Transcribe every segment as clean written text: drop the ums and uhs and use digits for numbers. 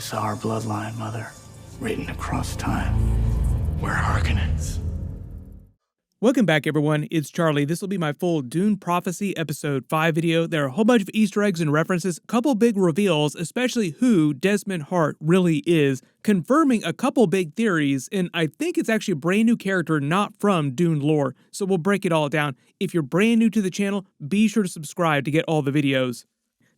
saw our bloodline, Mother, written across time. We're Harkonnens. Welcome back, everyone. It's Charlie. This will be my full Dune Prophecy Episode 5 video. There are a whole bunch of Easter eggs and references, a couple big reveals, especially who Desmond Hart really is, confirming a couple big theories, and I think it's actually a brand new character not from Dune lore, so we'll break it all down. If you're brand new to the channel, be sure to subscribe to get all the videos.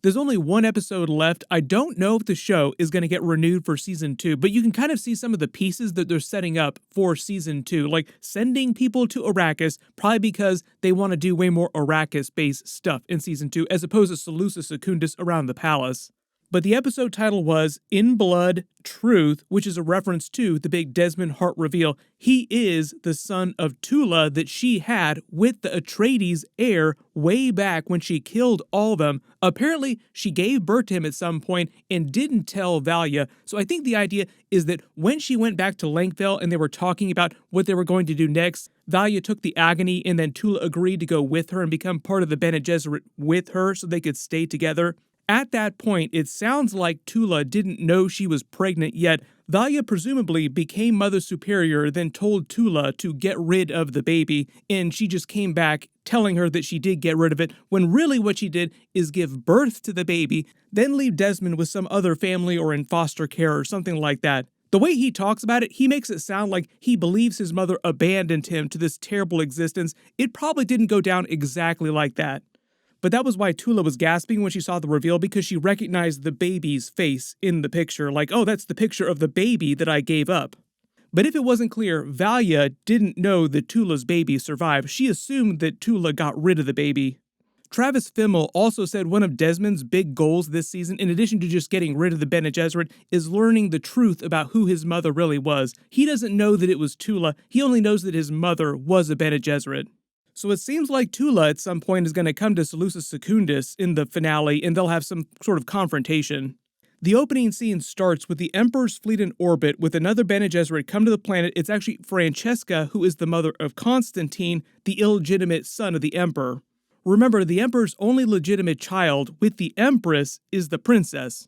There's only one episode left. I don't know if the show is going to get renewed for Season 2, but you can kind of see some of the pieces that they're setting up for Season 2, like sending people to Arrakis, probably because they want to do way more Arrakis-based stuff in Season 2, as opposed to Salusa Secundus around the palace. But the episode title was In Blood, Truth, which is a reference to the big Desmond Hart reveal. He is the son of Tula that she had with the Atreides heir way back when she killed all of them. Apparently, she gave birth to him at some point and didn't tell Valia. So I think the idea is that when she went back to Langfell and they were talking about what they were going to do next, Valia took the agony and then Tula agreed to go with her and become part of the Bene Gesserit with her so they could stay together. At that point, it sounds like Tula didn't know she was pregnant yet. Valia presumably became Mother Superior, then told Tula to get rid of the baby, and she just came back telling her that she did get rid of it, when really what she did is give birth to the baby, then leave Desmond with some other family or in foster care or something like that. The way he talks about it, he makes it sound like he believes his mother abandoned him to this terrible existence. It probably didn't go down exactly like that. But that was why Tula was gasping when she saw the reveal, because she recognized the baby's face in the picture, like, oh, that's the picture of the baby that I gave up. But if it wasn't clear, Valia didn't know that Tula's baby survived. She assumed that Tula got rid of the baby. Travis Fimmel also said one of Desmond's big goals this season, in addition to just getting rid of the Bene Gesserit, is learning the truth about who his mother really was. He doesn't know that it was Tula, he only knows that his mother was a Bene Gesserit. So it seems like Tula at some point is going to come to Salusa Secundus in the finale, and they'll have some sort of confrontation. The opening scene starts with the Emperor's fleet in orbit with another Bene Gesserit come to the planet. It's actually Francesca, who is the mother of Constantine, the illegitimate son of the Emperor. Remember, the Emperor's only legitimate child with the Empress is the princess.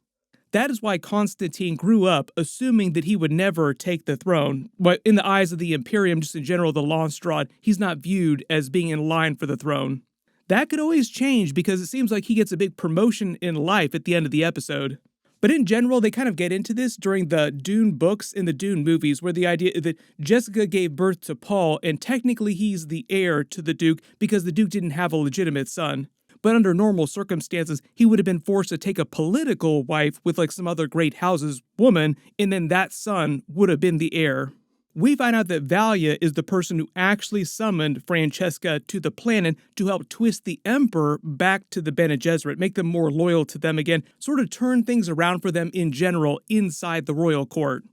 That is why Constantine grew up assuming that he would never take the throne. But in the eyes of the Imperium, just in general, the Landsraad, he's not viewed as being in line for the throne. That could always change because it seems like he gets a big promotion in life at the end of the episode. But in general, they kind of get into this during the Dune books and the Dune movies, where the idea is that Jessica gave birth to Paul, and technically he's the heir to the Duke because the Duke didn't have a legitimate son. But under normal circumstances, he would have been forced to take a political wife with like some other great house's woman, and then that son would have been the heir. We find out that Valia is the person who actually summoned Francesca to the planet to help twist the Emperor back to the Bene Gesserit, make them more loyal to them again, sort of turn things around for them in general inside the royal court.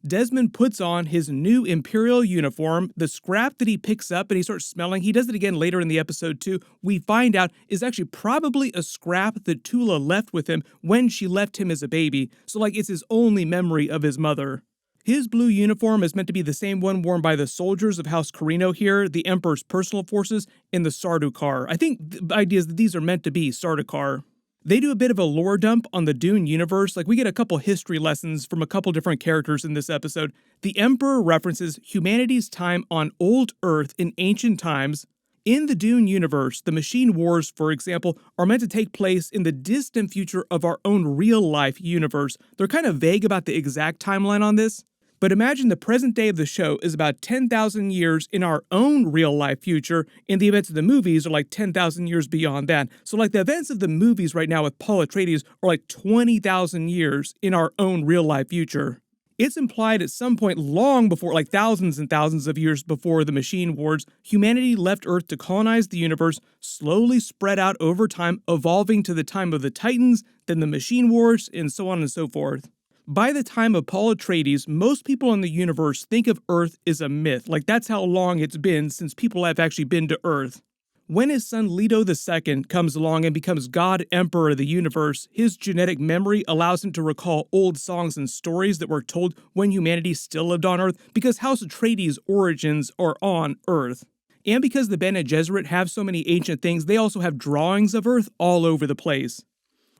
Desmond puts on his new Imperial uniform. The scrap that he picks up and he starts smelling, he does it again later in the episode too, we find out is actually probably a scrap that Tula left with him when she left him as a baby. So like it's his only memory of his mother. His blue uniform is meant to be the same one worn by the soldiers of House Corrino here, the Emperor's personal forces, and the Sardaukar. I think the idea is that these are meant to be Sardaukar. They do a bit of a lore dump on the Dune universe, like we get a couple history lessons from a couple different characters in this episode. The Emperor references humanity's time on old Earth in ancient times. In the Dune universe, the machine wars, for example, are meant to take place in the distant future of our own real-life universe. They're kind of vague about the exact timeline on this. But imagine the present day of the show is about 10,000 years in our own real-life future, and the events of the movies are like 10,000 years beyond that. So like the events of the movies right now with Paul Atreides are like 20,000 years in our own real-life future. It's implied at some point long before, like thousands and thousands of years before the Machine Wars, humanity left Earth to colonize the universe, slowly spread out over time, evolving to the time of the Titans, then the Machine Wars, and so on and so forth. By the time of Paul Atreides, most people in the universe think of Earth as a myth, like that's how long it's been since people have actually been to Earth. When his son Leto II comes along and becomes God Emperor of the universe, his genetic memory allows him to recall old songs and stories that were told when humanity still lived on Earth, because House Atreides' origins are on Earth. And because the Bene Gesserit have so many ancient things, they also have drawings of Earth all over the place.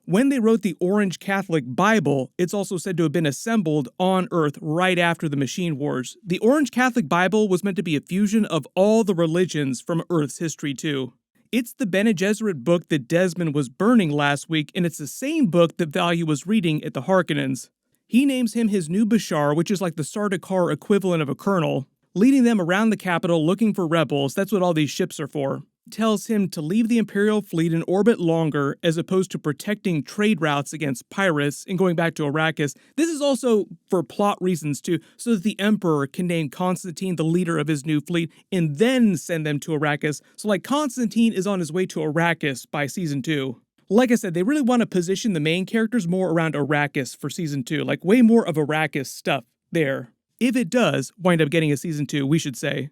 When they wrote the Orange Catholic Bible, it's also said to have been assembled on Earth right after the Machine Wars. The Orange Catholic Bible was meant to be a fusion of all the religions from Earth's history too. It's the Bene Gesserit book that Desmond was burning last week, and it's the same book that Valya was reading at the Harkonnens. He names him his new Bashar, which is like the Sardaukar equivalent of a colonel, leading them around the capital looking for rebels. That's what all these ships are for. Tells him to leave the Imperial fleet in orbit longer as opposed to protecting trade routes against pirates and going back to Arrakis. This is also for plot reasons too, so that the Emperor can name Constantine the leader of his new fleet and then send them to Arrakis. So like Constantine is on his way to Arrakis by season 2. Like I said, they really want to position the main characters more around Arrakis for season 2, like way more of Arrakis stuff there. If it does wind up getting a season 2, we should say.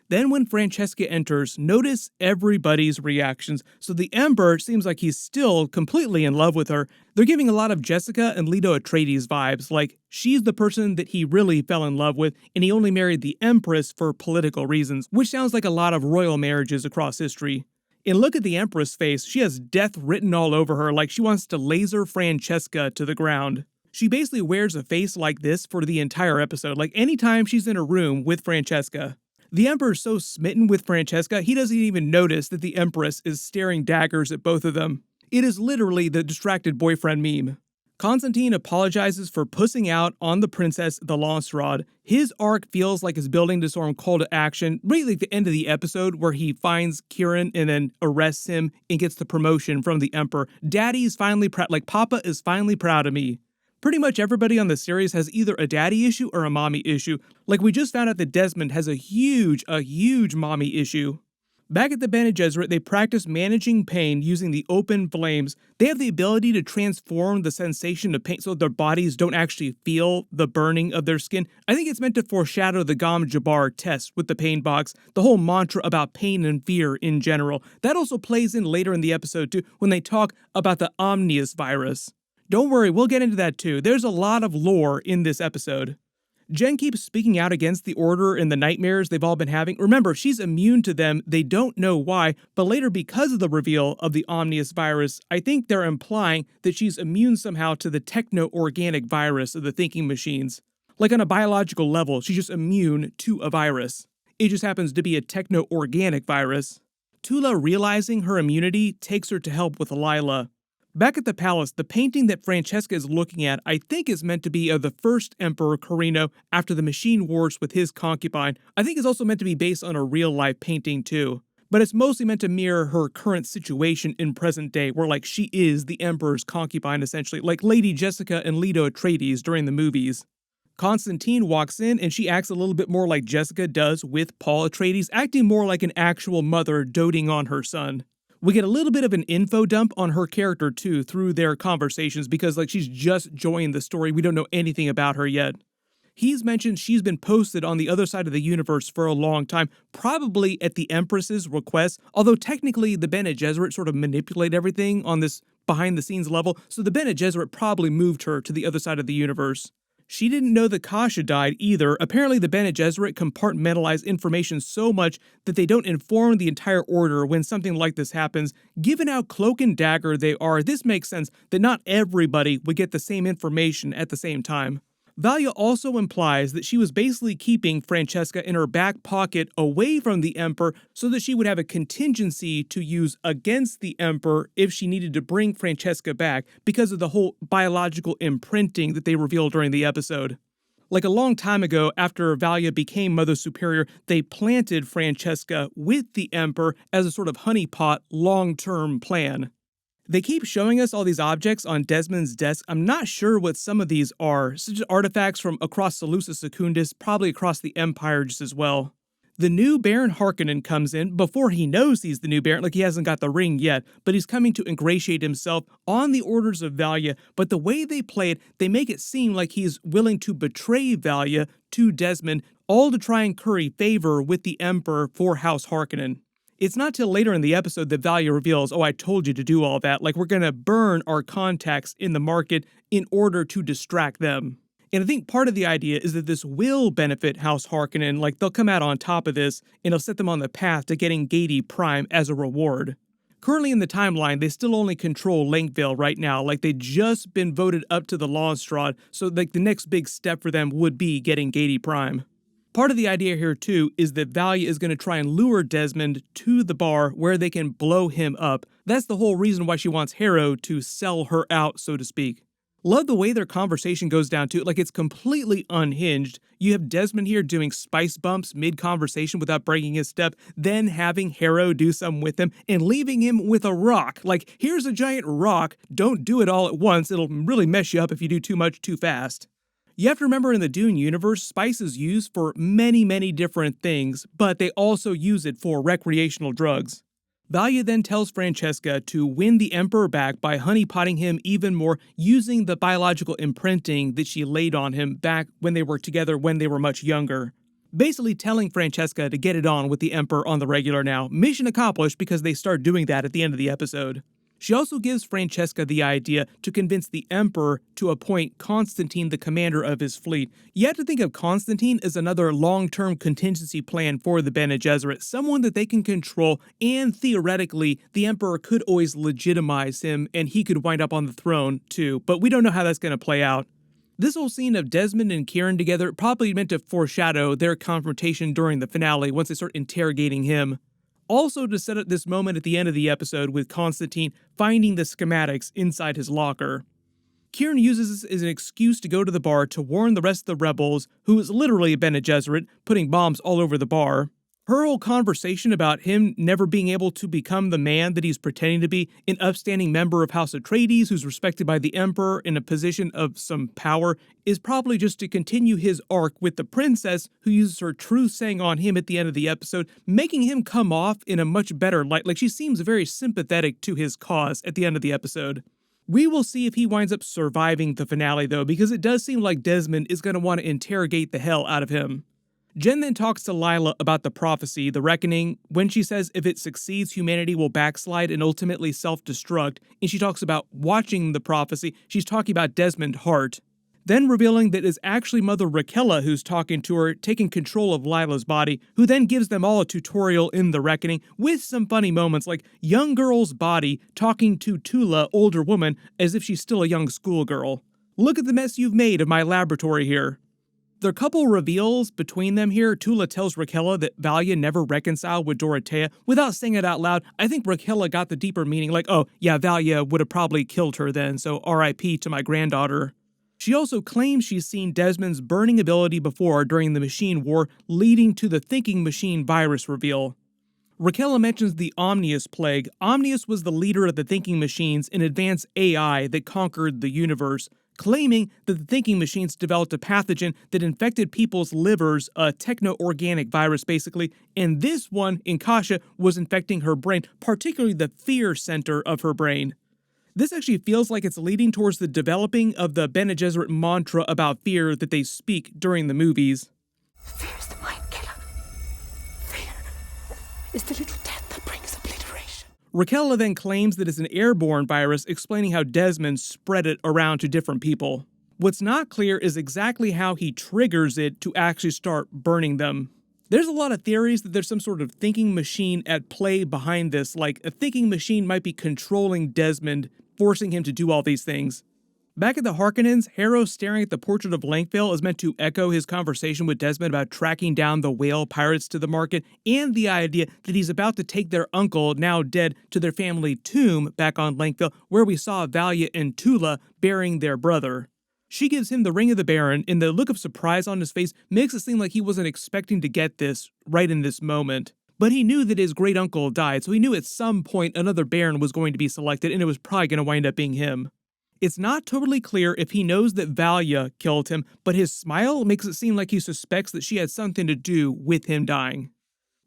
Then when Francesca enters, notice everybody's reactions. So the Emperor seems like he's still completely in love with her. They're giving a lot of Jessica and Leto Atreides vibes, like she's the person that he really fell in love with, and he only married the Empress for political reasons, which sounds like a lot of royal marriages across history. And look at the Empress face, she has death written all over her, like she wants to laser Francesca to the ground. She basically wears a face like this for the entire episode, like anytime she's in a room with Francesca. The Emperor's so smitten with Francesca, he doesn't even notice that the Empress is staring daggers at both of them. It is literally the distracted boyfriend meme. Constantine apologizes for pussing out on the princess, the Lance Rod. His arc feels like it's building to some call to action, right like the end of the episode where he finds Kieran and then arrests him and gets the promotion from the Emperor. Daddy's finally proud, like Papa is finally proud of me. Pretty much everybody on the series has either a daddy issue or a mommy issue. Like we just found out that Desmond has a huge mommy issue. Back at the Bene Gesserit, they practice managing pain using the open flames. They have the ability to transform the sensation of pain so their bodies don't actually feel the burning of their skin. I think it's meant to foreshadow the Gom Jabbar test with the pain box, the whole mantra about pain and fear in general. That also plays in later in the episode too, when they talk about the Omnius virus. Don't worry, we'll get into that too. There's a lot of lore in this episode. Jen keeps speaking out against the Order and the nightmares they've all been having. Remember, she's immune to them. They don't know why, but later because of the reveal of the Omnius virus, I think they're implying that she's immune somehow to the techno-organic virus of the thinking machines. Like on a biological level, she's just immune to a virus. It just happens to be a techno-organic virus. Tula, realizing her immunity, takes her to help with Lila. Back at the palace, the painting that Francesca is looking at I think is meant to be of the first Emperor Corrino after the Machine Wars with his concubine. I think it's also meant to be based on a real-life painting too. But it's mostly meant to mirror her current situation in present day, where like she is the Emperor's concubine essentially, like Lady Jessica and Leto Atreides during the movies. Constantine walks in and she acts a little bit more like Jessica does with Paul Atreides, acting more like an actual mother doting on her son. We get a little bit of an info dump on her character too through their conversations because like she's just joined the story. We don't know anything about her yet. He's mentioned she's been posted on the other side of the universe for a long time, probably at the Empress's request, although technically the Bene Gesserit sort of manipulate everything on this behind the scenes level, so the Bene Gesserit probably moved her to the other side of the universe. She didn't know that Kasha died either. Apparently the Bene Gesserit compartmentalize information so much that they don't inform the entire order when something like this happens. Given how cloak and dagger they are, this makes sense that not everybody would get the same information at the same time. Valya also implies that she was basically keeping Francesca in her back pocket away from the Emperor so that she would have a contingency to use against the Emperor if she needed to bring Francesca back because of the whole biological imprinting that they revealed during the episode. Like a long time ago, after Valya became Mother Superior, they planted Francesca with the Emperor as a sort of honeypot long-term plan. They keep showing us all these objects on Desmond's desk. I'm not sure what some of these are, such as artifacts from across Salusa Secundus, probably across the Empire just as well. The new Baron Harkonnen comes in before he knows he's the new Baron, like he hasn't got the ring yet, but he's coming to ingratiate himself on the orders of Valya, but the way they play it, they make it seem like he's willing to betray Valya to Desmond, all to try and curry favor with the Emperor for House Harkonnen. It's not till later in the episode that Valya reveals, oh, I told you to do all that, like we're going to burn our contacts in the market in order to distract them. And I think part of the idea is that this will benefit House Harkonnen, like they'll come out on top of this and it'll set them on the path to getting Gady Prime as a reward. Currently in the timeline, they still only control Lengvale right now, like they'd just been voted up to the Lawstrad, so like the next big step for them would be getting Gady Prime. Part of the idea here too is that Valia is going to try and lure Desmond to the bar where they can blow him up. That's the whole reason why she wants Harrow to sell her out, so to speak. Love the way their conversation goes down too, like it's completely unhinged. You have Desmond here doing spice bumps mid-conversation without breaking his step, then having Harrow do some with him, and leaving him with a rock. Like, here's a giant rock, don't do it all at once, it'll really mess you up if you do too much too fast. You have to remember in the Dune universe, spice is used for many different things, but they also use it for recreational drugs. Valia then tells Francesca to win the Emperor back by honeypotting him even more using the biological imprinting that she laid on him back when they were together when they were much younger. Basically telling Francesca to get it on with the Emperor on the regular now. Mission accomplished because they start doing that at the end of the episode. She also gives Francesca the idea to convince the Emperor to appoint Constantine the commander of his fleet. You have to think of Constantine as another long-term contingency plan for the Bene Gesserit, someone that they can control, and theoretically, the Emperor could always legitimize him, and he could wind up on the throne too, but we don't know how that's going to play out. This whole scene of Desmond and Kieran together probably meant to foreshadow their confrontation during the finale once they start interrogating him. Also to set up this moment at the end of the episode with Constantine finding the schematics inside his locker. Kieran uses this as an excuse to go to the bar to warn the rest of the rebels, who is literally a Bene Gesserit, putting bombs all over the bar. Her whole conversation about him never being able to become the man that he's pretending to be, an upstanding member of House Atreides who's respected by the Emperor in a position of some power, is probably just to continue his arc with the princess who uses her truth saying on him at the end of the episode, making him come off in a much better light, like she seems very sympathetic to his cause at the end of the episode. We will see if he winds up surviving the finale though, because it does seem like Desmond is going to want to interrogate the hell out of him. Jen then talks to Lila about the prophecy, the reckoning, when she says if it succeeds, humanity will backslide and ultimately self-destruct, and she talks about watching the prophecy, she's talking about Desmond Hart. Then revealing that it's actually Mother Raquella who's talking to her, taking control of Lila's body, who then gives them all a tutorial in the reckoning, with some funny moments like young girl's body talking to Tula, older woman, as if she's still a young schoolgirl. Look at the mess you've made of my laboratory here. There are a couple reveals between them here. Tula tells Raquella that Valia never reconciled with Dorothea. Without saying it out loud, I think Raquella got the deeper meaning, like, oh, yeah, Valia would have probably killed her then, so R.I.P. to my granddaughter. She also claims she's seen Desmond's burning ability before during the Machine War, leading to the Thinking Machine virus reveal. Raquella mentions the Omnius plague. Omnius was the leader of the Thinking Machines, an advanced AI that conquered the universe, claiming that the Thinking Machines developed a pathogen that infected people's livers, a techno-organic virus basically, and this one, in Kasha, was infecting her brain, particularly the fear center of her brain. This actually feels like it's leading towards the developing of the Bene Gesserit mantra about fear that they speak during the movies. Fear is the mind killer. Fear is the little death that brings obliteration. Raquella then claims that it's an airborne virus, explaining how Desmond spread it around to different people. What's not clear is exactly how he triggers it to actually start burning them. There's a lot of theories that there's some sort of thinking machine at play behind this, like a thinking machine might be controlling Desmond, forcing him to do all these things. Back at the Harkonnens, Harrow staring at the portrait of Lengvale is meant to echo his conversation with Desmond about tracking down the whale pirates to the market, and the idea that he's about to take their uncle, now dead, to their family tomb back on Lengvale, where we saw Valia and Tula burying their brother. She gives him the Ring of the Baron, and the look of surprise on his face makes it seem like he wasn't expecting to get this right in this moment. But he knew that his great-uncle died, so he knew at some point another Baron was going to be selected, and it was probably going to wind up being him. It's not totally clear if he knows that Valia killed him, but his smile makes it seem like he suspects that she had something to do with him dying.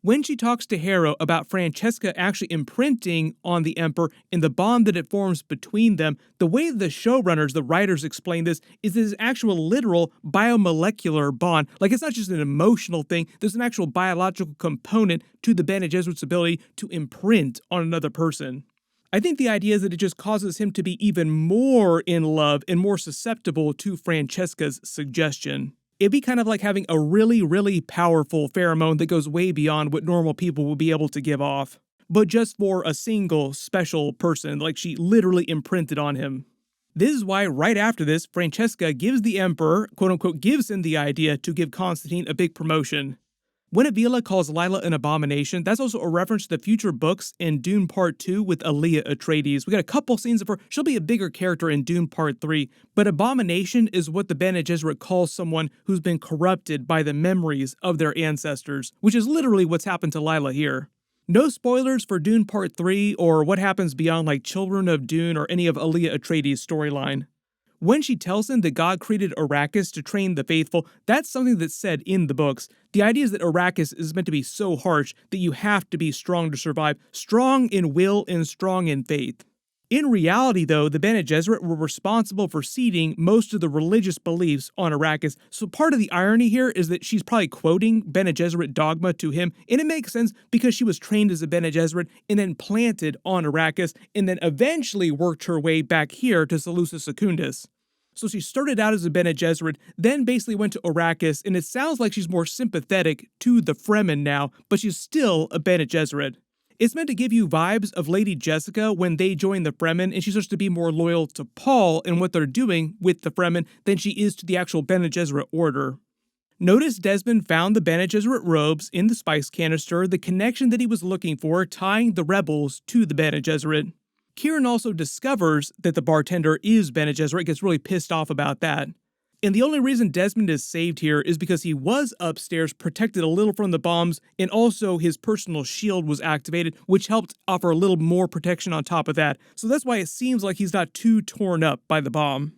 When she talks to Harrow about Francesca actually imprinting on the Emperor and the bond that it forms between them, the way the showrunners, the writers explain this, is this actual literal biomolecular bond. Like, it's not just an emotional thing, there's an actual biological component to the Bene Gesserit's ability to imprint on another person. I think the idea is that it just causes him to be even more in love and more susceptible to Francesca's suggestion. It'd be kind of like having a really, really powerful pheromone that goes way beyond what normal people will be able to give off. but just for a single special person, like she literally imprinted on him. This is why right after this, Francesca gives the Emperor, quote-unquote, gives him the idea to give Constantine a big promotion. When Avila calls Lila an abomination, that's also a reference to the future books in Dune Part 2 with Alia Atreides. We got a couple scenes of her. She'll be a bigger character in Dune Part 3, but abomination is what the Bene Gesserit calls someone who's been corrupted by the memories of their ancestors, which is literally what's happened to Lila here. No spoilers for Dune Part 3 or what happens beyond like Children of Dune or any of Alia Atreides' storyline. When she tells him that God created Arrakis to train the faithful, that's something that's said in the books. The idea is that Arrakis is meant to be so harsh that you have to be strong to survive, strong in will and strong in faith. In reality, though, the Bene Gesserit were responsible for seeding most of the religious beliefs on Arrakis, so part of the irony here is that she's probably quoting Bene Gesserit dogma to him, and it makes sense because she was trained as a Bene Gesserit and then planted on Arrakis, and then eventually worked her way back here to Seleucus Secundus. So she started out as a Bene Gesserit, then basically went to Arrakis, and it sounds like she's more sympathetic to the Fremen now, but she's still a Bene Gesserit. It's meant to give you vibes of Lady Jessica when they join the Fremen, and she starts to be more loyal to Paul and what they're doing with the Fremen than she is to the actual Bene Gesserit order. Notice Desmond found the Bene Gesserit robes in the spice canister, the connection that he was looking for, tying the rebels to the Bene Gesserit. Kieran also discovers that the bartender is Bene Gesserit, gets really pissed off about that. And the only reason Desmond is saved here is because he was upstairs, protected a little from the bombs, and also his personal shield was activated, which helped offer a little more protection on top of that. So that's why it seems like he's not too torn up by the bomb.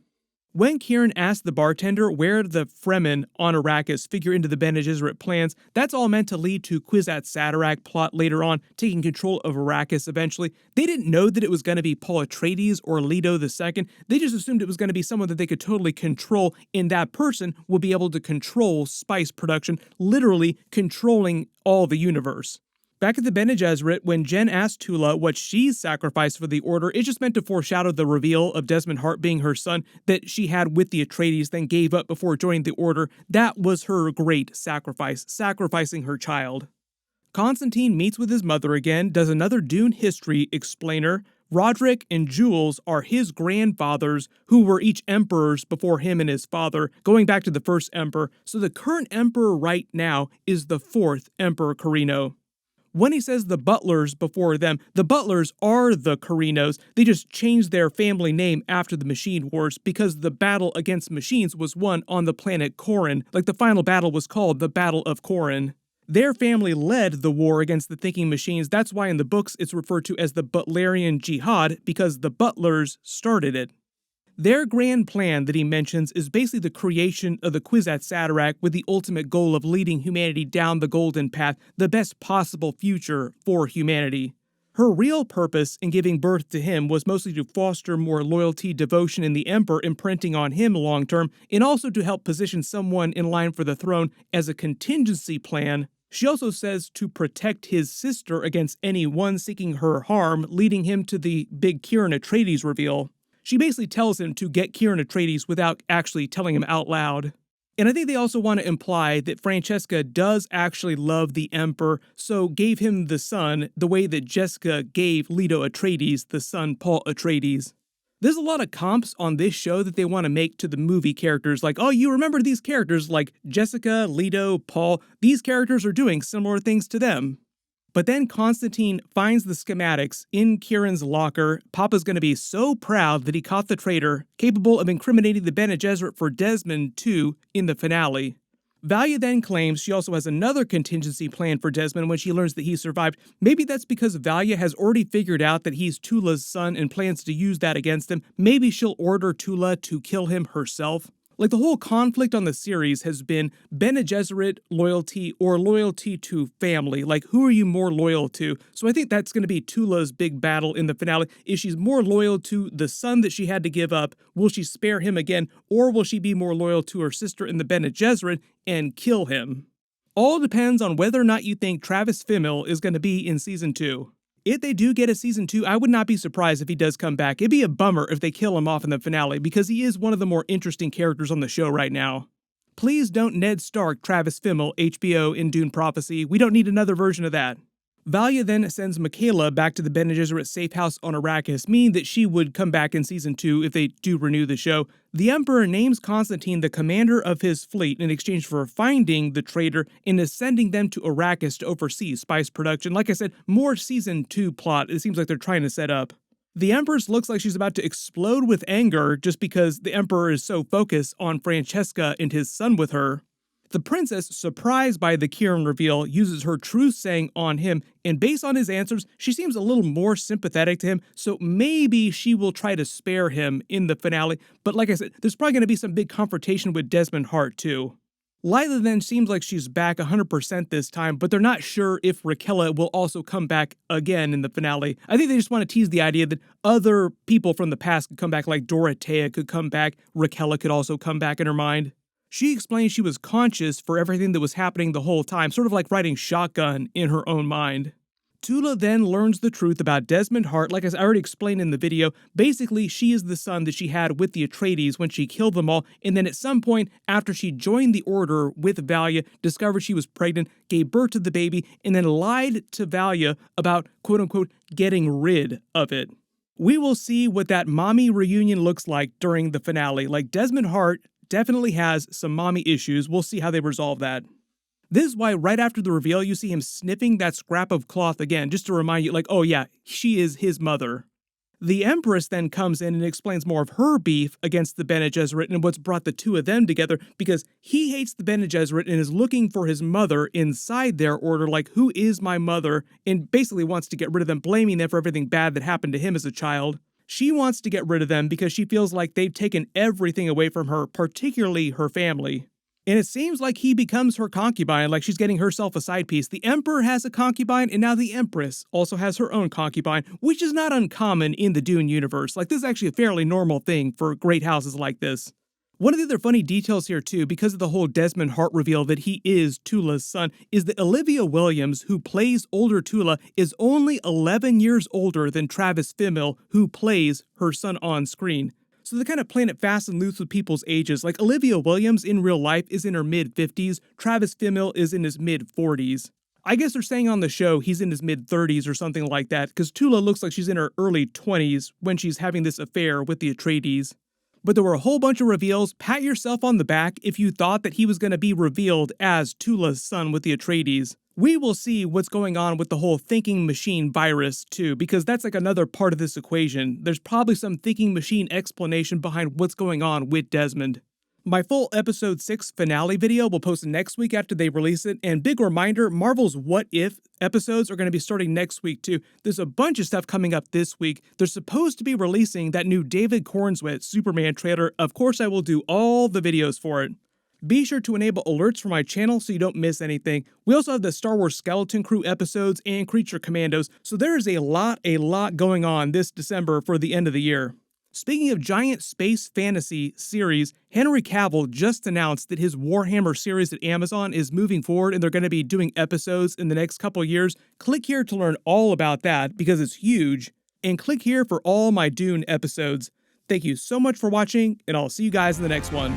When Kieran asked the bartender where the Fremen on Arrakis figure into the Bene Gesserit plans, that's all meant to lead to Kwisatz Haderach plot later on, taking control of Arrakis eventually. They didn't know that it was going to be Paul Atreides or Leto II. They just assumed it was going to be someone that they could totally control, and that person will be able to control spice production, literally controlling all the universe. Back at the Bene Gesserit, when Jen asked Tula what she's sacrificed for the Order, it just meant to foreshadow the reveal of Desmond Hart being her son that she had with the Atreides, then gave up before joining the Order. That was her great sacrifice, sacrificing her child. Constantine meets with his mother again, does another Dune history explainer. Roderick and Jules are his grandfathers, who were each emperors before him and his father, going back to the first emperor. So the current emperor right now is the fourth Emperor Corrino. When he says the Butlers before them, the Butlers are the Corrinos. They just changed their family name after the Machine Wars because the battle against machines was won on the planet Corrin. Like the final battle was called the Battle of Corrin. Their family led the war against the thinking machines. That's why in the books it's referred to as the Butlerian Jihad, because the Butlers started it. Their grand plan that he mentions is basically the creation of the Kwisatz Haderach with the ultimate goal of leading humanity down the golden path, the best possible future for humanity. Her real purpose in giving birth to him was mostly to foster more loyalty, devotion in the Emperor, imprinting on him long term, and also to help position someone in line for the throne as a contingency plan. She also says to protect his sister against anyone seeking her harm, leading him to the big Kieran Atreides reveal. She basically tells him to get Kieran Atreides without actually telling him out loud. And I think they also want to imply that Francesca does actually love the Emperor, so gave him the son the way that Jessica gave Leto Atreides the son Paul Atreides. There's a lot of comps on this show that they want to make to the movie characters, like, oh, you remember these characters like Jessica, Leto, Paul. These characters are doing similar things to them. But then Constantine finds the schematics in Kieran's locker. Papa's going to be so proud that he caught the traitor, capable of incriminating the Bene Gesserit for Desmond too in the finale. Valia then claims she also has another contingency plan for Desmond when she learns that he survived. Maybe that's because Valia has already figured out that he's Tula's son and plans to use that against him. Maybe she'll order Tula to kill him herself. Like, the whole conflict on the series has been Bene Gesserit loyalty or loyalty to family. Like, who are you more loyal to? So I think that's going to be Tula's big battle in the finale. Is she's more loyal to the son that she had to give up? Will she spare him again? Or will she be more loyal to her sister in the Bene Gesserit and kill him? All depends on whether or not you think Travis Fimmel is going to be in Season 2. If they do get a Season 2, I would not be surprised if he does come back. It'd be a bummer if they kill him off in the finale, because he is one of the more interesting characters on the show right now. Please don't Ned Stark Travis Fimmel HBO in Dune Prophecy. We don't need another version of that. Valia then sends Michaela back to the Bene Gesserit safe house on Arrakis, meaning that she would come back in Season 2 if they do renew the show. The Emperor names Constantine the commander of his fleet in exchange for finding the traitor and is sending them to Arrakis to oversee spice production. Like I said, more Season 2 plot it seems like they're trying to set up. The Empress looks like she's about to explode with anger just because the Emperor is so focused on Francesca and his son with her. The princess, surprised by the Kieran reveal, uses her truth saying on him, and based on his answers, she seems a little more sympathetic to him, so maybe she will try to spare him in the finale, but like I said, there's probably going to be some big confrontation with Desmond Hart too. Lila then seems like she's back 100% this time, but they're not sure if Raquella will also come back again in the finale. I think they just want to tease the idea that other people from the past could come back, like Dorothea could come back, Raquella could also come back in her mind. She explained she was conscious for everything that was happening the whole time, sort of like riding shotgun in her own mind. Tula then learns the truth about Desmond Hart. Like I already explained in the video, basically she is the son that she had with the Atreides when she killed them all, and then at some point after she joined the Order with Valia, discovered she was pregnant, gave birth to the baby, and then lied to Valia about quote-unquote getting rid of it. We will see what that mommy reunion looks like during the finale. Like Desmond Hart definitely has some mommy issues. We'll see how they resolve that. This is why right after the reveal, you see him sniffing that scrap of cloth again, just to remind you, like, oh yeah, she is his mother. The Empress then comes in and explains more of her beef against the Bene Gesserit and what's brought the two of them together, because he hates the Bene Gesserit and is looking for his mother inside their order, like, who is my mother? And basically wants to get rid of them, blaming them for everything bad that happened to him as a child. She wants to get rid of them because she feels like they've taken everything away from her, particularly her family. And it seems like he becomes her concubine, like she's getting herself a side piece. The Emperor has a concubine, and now the Empress also has her own concubine, which is not uncommon in the Dune universe. Like, this is actually a fairly normal thing for great houses like this. One of the other funny details here too, because of the whole Desmond Hart reveal that he is Tula's son, is that Olivia Williams, who plays older Tula, is only 11 years older than Travis Fimmel, who plays her son on screen. So they're kind of playing it fast and loose with people's ages. Like Olivia Williams in real life is in her mid-50s, Travis Fimmel is in his mid-40s. I guess they're saying on the show he's in his mid-30s or something like that, because Tula looks like she's in her early 20s when she's having this affair with the Atreides. But there were a whole bunch of reveals. Pat yourself on the back if you thought that he was going to be revealed as Tula's son with the Atreides. We will see what's going on with the whole thinking machine virus too, because that's like another part of this equation. There's probably some thinking machine explanation behind what's going on with Desmond. My full episode 6 finale video will post next week after they release it, and big reminder, Marvel's What If episodes are going to be starting next week too. There's a bunch of stuff coming up this week. They're supposed to be releasing that new David Cornswet Superman trailer. Of course I will do all the videos for it. Be sure to enable alerts for my channel so you don't miss anything. We also have the Star Wars Skeleton Crew episodes and Creature Commandos, so there is a lot going on this December for the end of the year. Speaking of giant space fantasy series, Henry Cavill just announced that his Warhammer series at Amazon is moving forward and they're going to be doing episodes in the next couple of years. Click here to learn all about that because it's huge, and click here for all my Dune episodes. Thank you so much for watching, and I'll see you guys in the next one.